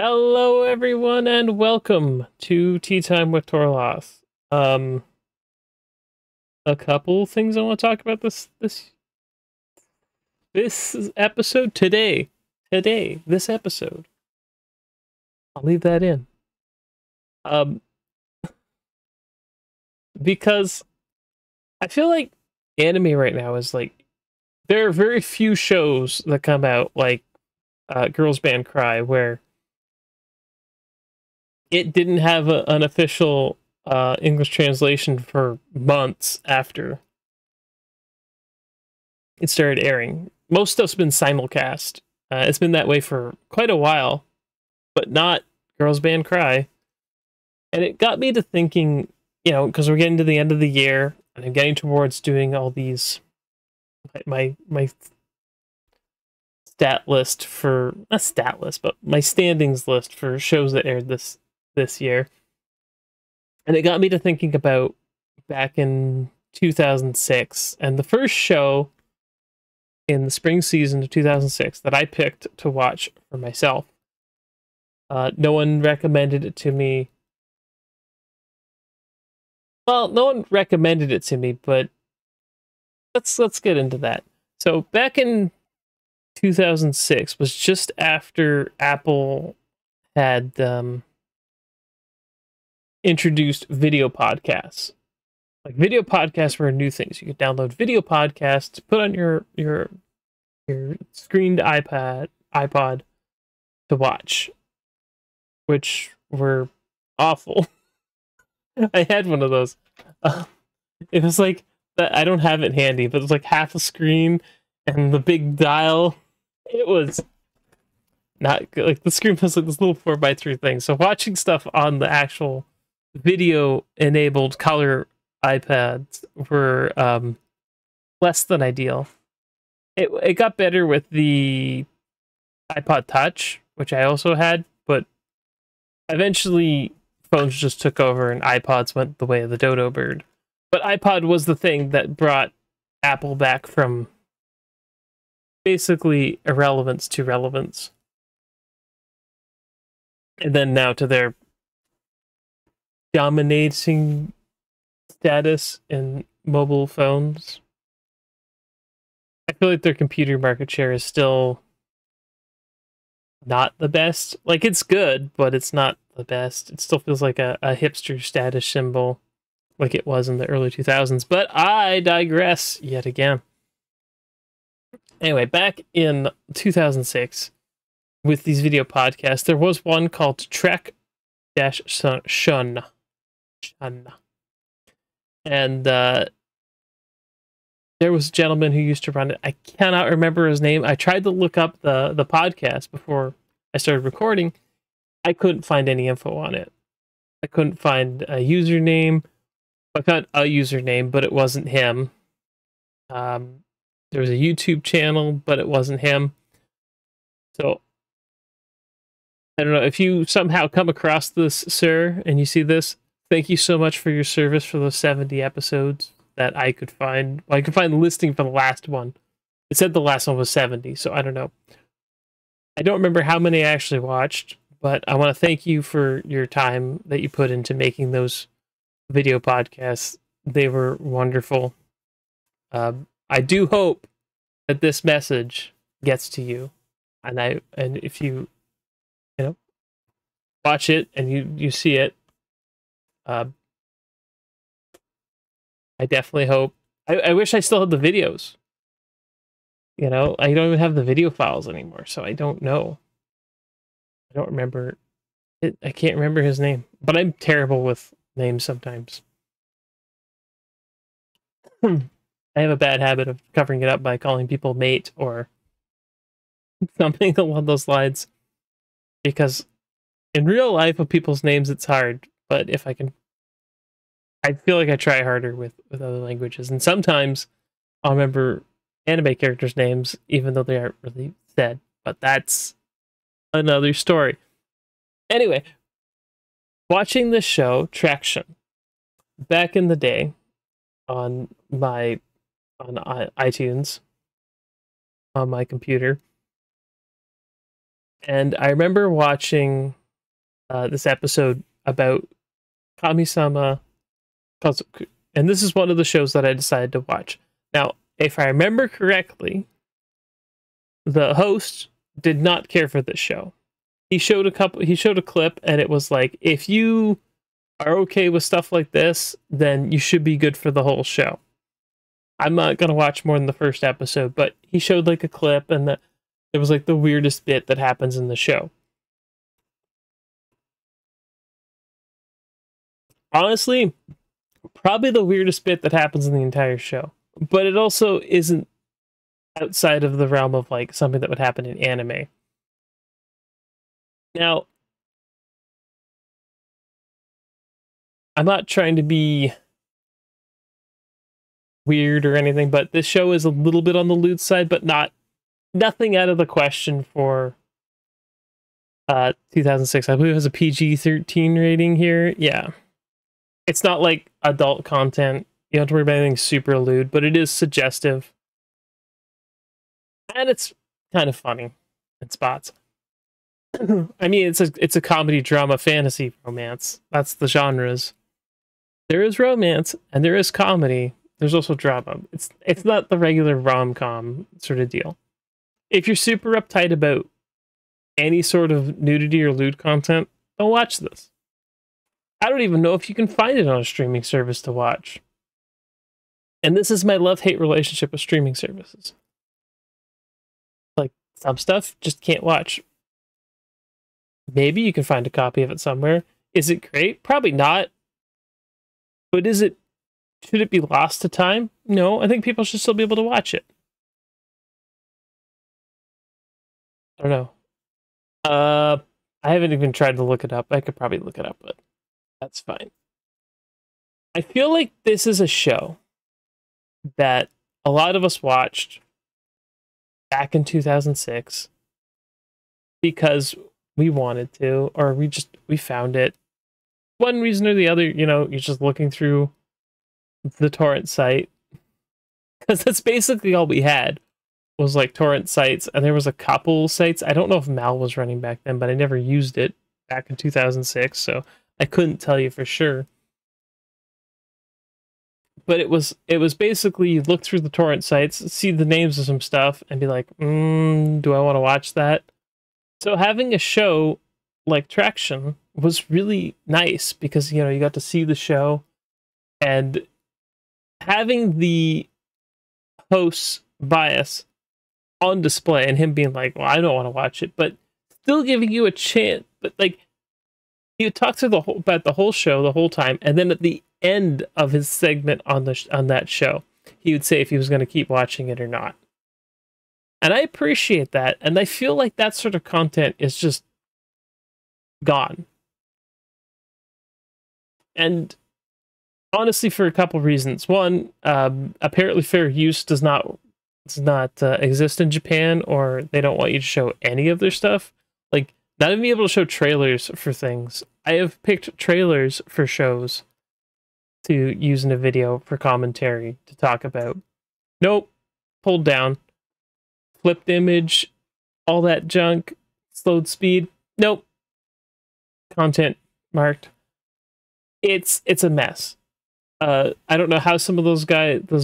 Hello, everyone, and welcome to Tea Time with Torloth. Um, a couple things I want to talk about this episode today. This episode. I'll leave that in. Um, because I feel like anime right now is like there are very few shows that come out like Girls Band Cry where it didn't have an official English translation for months after it started airing. Most stuff's been simulcast. It's been that way for quite a while, but not Girls Band Cry. And it got me to thinking, because we're getting to the end of the year, and I'm getting towards doing all these my stat list for not stat list, but my standings list for shows that aired this year. And it got me to thinking about back in 2006, and the first show in the spring season of 2006 that I picked to watch for myself. No one recommended it to me. Well, no one recommended it to me, but let's get into that. So back in 2006 was just after Apple had introduced video podcasts. Like video podcasts were a new thing. So you could download video podcasts, put on your screened iPod to watch, which were awful. I had one of those. It was like I don't have it handy, but it was like half a screen and the big dial. It was not good. Like the screen was like this little 4x3 thing. So watching stuff on the actual video enabled color iPads were less than ideal. It got better with the iPod Touch, which I also had, but eventually phones just took over and iPods went the way of the dodo bird. But iPod was the thing that brought Apple back from basically irrelevance to relevance. And then now to their dominating status in mobile phones. I feel like their computer market share is still not the best. Like, it's good, but it's not the best. It still feels like a hipster status symbol like it was in the early 2000s. But I digress yet again. Anyway, back in 2006, with these video podcasts, there was one called Trek-Shun. And there was a gentleman who used to run it. I cannot remember his name. I tried to look up the podcast before I started recording. I couldn't find any info on it. I couldn't find a username. I found a username, but it wasn't him. There was a YouTube channel, but it wasn't him. So I don't know if you somehow come across this, sir, and you see this. Thank you so much for your service for those 70 episodes that I could find. Well, I could find the listing for the last one. It said the last one was 70, so I don't know. I don't remember how many I actually watched, but I want to thank you for your time that you put into making those video podcasts. They were wonderful. I do hope that this message gets to you, and if you watch it and you see it, I definitely hope. I wish I still had the videos. I don't even have the video files anymore, so I don't know. I don't remember it. I can't remember his name, but I'm terrible with names sometimes. I have a bad habit of covering it up by calling people mate or something along those lines, because in real life with people's names it's hard, but if I feel like I try harder with other languages, and sometimes I'll remember anime characters' names even though they aren't really said, but that's another story. Anyway, watching this show, Traction, back in the day on iTunes on my computer, And I remember watching this episode about Kami-sama Kazoku. And this is one of the shows that I decided to watch. Now, if I remember correctly, the host did not care for this show. He showed a clip, and it was like, if you are okay with stuff like this, then you should be good for the whole show. I'm not gonna watch more than the first episode, but he showed like a clip, and it was like the weirdest bit that happens in the show. Honestly, probably the weirdest bit that happens in the entire show. But it also isn't outside of the realm of like something that would happen in anime. Now, I'm not trying to be weird or anything, but this show is a little bit on the lewd side, but nothing out of the question for 2006. I believe it has a PG-13 rating here. Yeah. It's not like adult content. You don't have to worry about anything super lewd, but it is suggestive. And it's kind of funny in spots. I mean, it's a comedy, drama, fantasy, romance. That's the genres. There is romance and there is comedy. There's also drama. It's not the regular rom-com sort of deal. If you're super uptight about any sort of nudity or lewd content, don't watch this. I don't even know if you can find it on a streaming service to watch. And this is my love-hate relationship with streaming services. Like, some stuff just can't watch. Maybe you can find a copy of it somewhere. Is it great? Probably not. But should it be lost to time? No, I think people should still be able to watch it. I don't know. I haven't even tried to look it up. I could probably look it up, but that's fine. I feel like this is a show that a lot of us watched back in 2006 because we wanted to, or we found it. One reason or the other, you're just looking through the torrent site. Because that's basically all we had was like torrent sites, and there was a couple sites. I don't know if Mal was running back then, but I never used it back in 2006, so I couldn't tell you for sure. But it was basically you look through the torrent sites, see the names of some stuff, and be like, do I want to watch that? So having a show like Traction was really nice because you got to see the show, and having the host's bias on display and him being like, well, I don't want to watch it, but still giving you a chance. But like, he would talk through about the whole show the whole time, and then at the end of his segment on that show, he would say if he was going to keep watching it or not. And I appreciate that, and I feel like that sort of content is just gone. And honestly, for a couple reasons. One, apparently fair use does not exist in Japan, or they don't want you to show any of their stuff. Like, not even being able to show trailers for things. I have picked trailers for shows to use in a video for commentary to talk about. Nope. Pulled down. Flipped image. All that junk. Slowed speed. Nope. Content marked. It's a mess. I don't know how some of those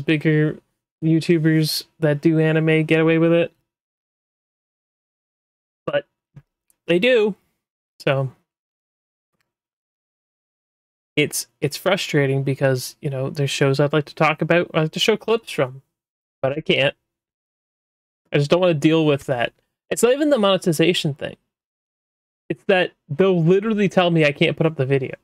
bigger YouTubers that do anime get away with it, but they do. So it's frustrating because there's shows I'd like to talk about, I like to show clips from, but I can't. I just don't want to deal with that. It's not even the monetization thing. It's that they'll literally tell me I can't put up the video.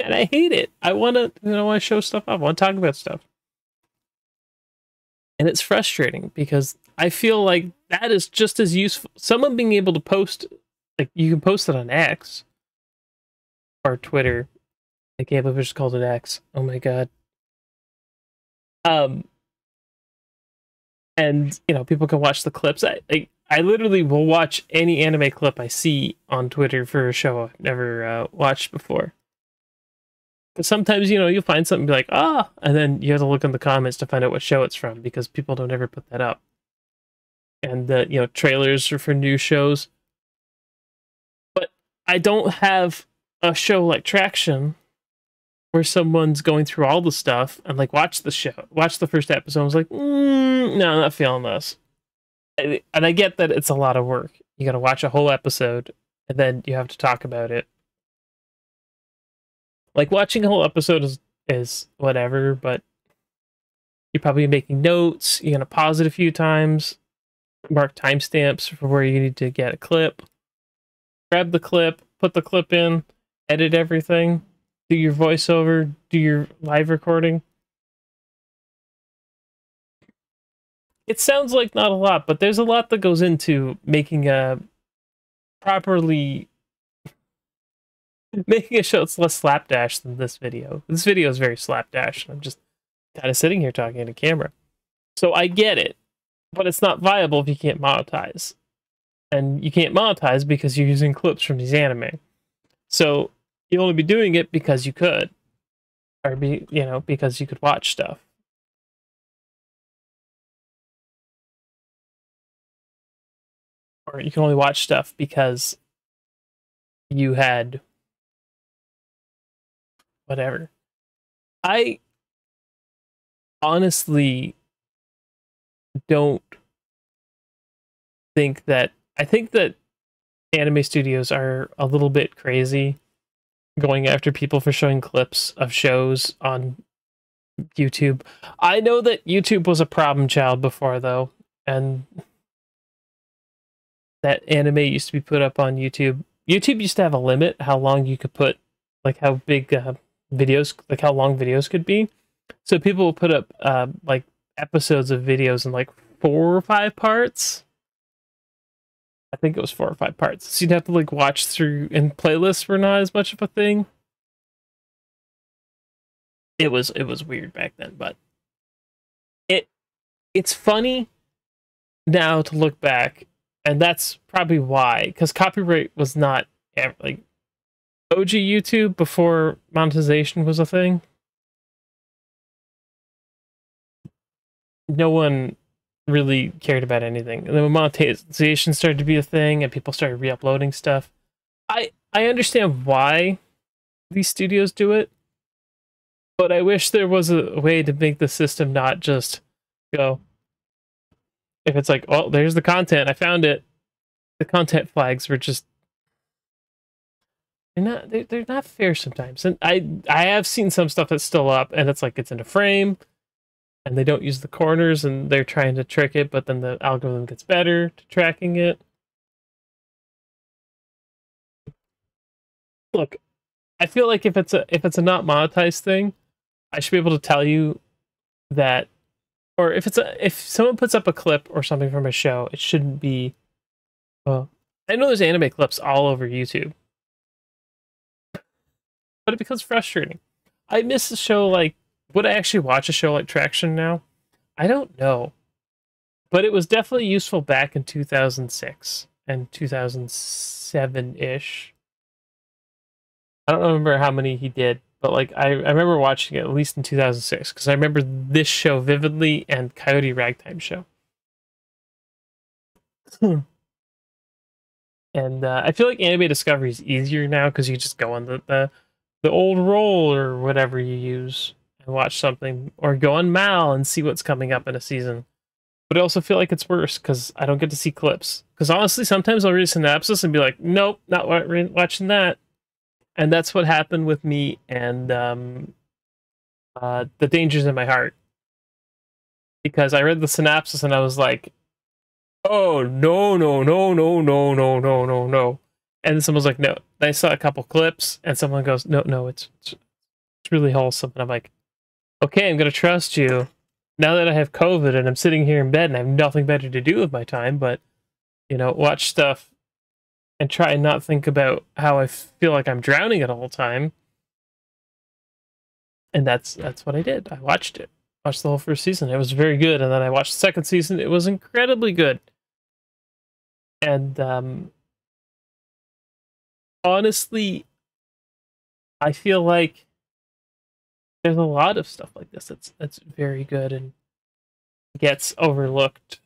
And I hate it. I want to show stuff up. I want to talk about stuff. And it's frustrating because I feel like that is just as useful. Someone being able to post, like, you can post it on X or Twitter. I can't believe I just called it X. Oh my god. And people can watch the clips. I literally will watch any anime clip I see on Twitter for a show I've never watched before. But sometimes, you'll find something and be like, and then you have to look in the comments to find out what show it's from because people don't ever put that up. and the trailers for new shows. But I don't have a show like Traction where someone's going through all the stuff and like watch the show, watch the first episode. I was like, no, I'm not feeling this. And I get that it's a lot of work. You got to watch a whole episode and then you have to talk about it. Like watching a whole episode is whatever, but you're probably making notes. You're gonna pause it a few times, mark timestamps for where you need to get a clip, grab the clip, put the clip in, edit everything, do your voiceover, do your live recording. It sounds like not a lot, but there's a lot that goes into making a show that's less slapdash than this video. This video is very slapdash, and I'm just kind of sitting here talking to camera. So I get it, but it's not viable if you can't monetize. And you can't monetize because you're using clips from these anime. So you'll only be doing it because you could. Or because you could watch stuff. Or you can only watch stuff because you had whatever. I honestly don't think that... I think that anime studios are a little bit crazy going after people for showing clips of shows on YouTube. I know that YouTube was a problem child before, though, and that anime used to be put up on YouTube. YouTube used to have a limit how long you could put, like how big videos, like how long videos could be. So people will put up like episodes of videos in like 4 or 5 parts. I think it was 4 or 5 parts. So you'd have to like watch through, and playlists were not as much of a thing. It was weird back then, but it's funny now to look back, and that's probably why, because copyright was not like OG YouTube before monetization was a thing. No one really cared about anything. And then when monetization started to be a thing and people started re-uploading stuff, I understand why these studios do it, but I wish there was a way to make the system not just go, if it's like, oh, there's the content, I found it. The content flags were just, they're not fair sometimes. And I have seen some stuff that's still up and it's like it's in a frame and they don't use the corners and they're trying to trick it, but then the algorithm gets better to tracking it. Look, I feel like if it's a not monetized thing, I should be able to tell you that, or if someone puts up a clip or something from a show, it shouldn't be, well, I know there's anime clips all over YouTube, but it becomes frustrating. I miss a show like, would I actually watch a show like Traction now? I don't know. But it was definitely useful back in 2006 and 2007-ish. I don't remember how many he did, but like I remember watching it at least in 2006 because I remember this show vividly and Coyote Ragtime Show. And I feel like anime discovery is easier now because you just go on the old roll or whatever you use and watch something, or go on Mal and see what's coming up in a season. But I also feel like it's worse because I don't get to see clips. Because honestly, sometimes I'll read a synopsis and be like, nope, not watching that. And that's what happened with me and The Dangers in My Heart. Because I read the synopsis and I was like, oh, no, no, no, no, no, no, no, no, no. And then someone was like, no. Then I saw a couple clips and someone goes, no, it's really wholesome. And I'm like, okay, I'm going to trust you. Now that I have COVID and I'm sitting here in bed and I have nothing better to do with my time, but, watch stuff and try and not think about how I feel like I'm drowning it all the time. And that's what I did. I watched it. Watched the whole first season. It was very good. And then I watched the second season. It was incredibly good. And honestly, I feel like there's a lot of stuff like this that's very good and gets overlooked.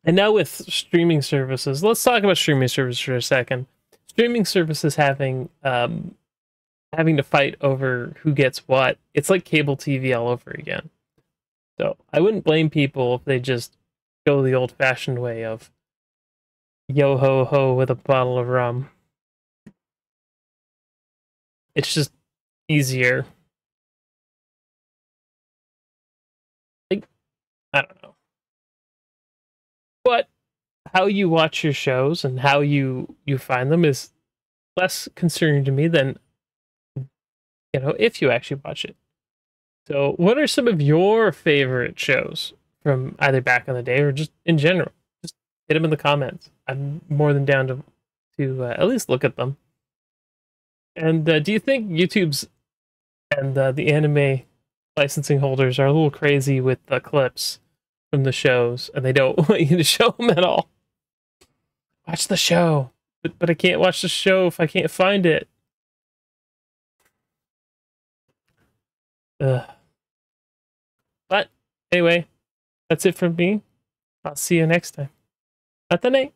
And now with streaming services, let's talk about streaming services for a second. Streaming services having to fight over who gets what. It's like cable TV all over again. So I wouldn't blame people if they just go the old-fashioned way of yo ho ho with a bottle of rum. It's just easier. Like, I don't know. But how you watch your shows and how you find them is less concerning to me than, if you actually watch it. So, what are some of your favorite shows from either back in the day or just in general? Just hit them in the comments. I'm more than down to at least look at them. And do you think YouTube's and the anime licensing holders are a little crazy with the clips from the shows, and they don't want you to show them at all? Watch the show, but I can't watch the show if I can't find it. Ugh. But anyway, that's it from me. I'll see you next time. At the night.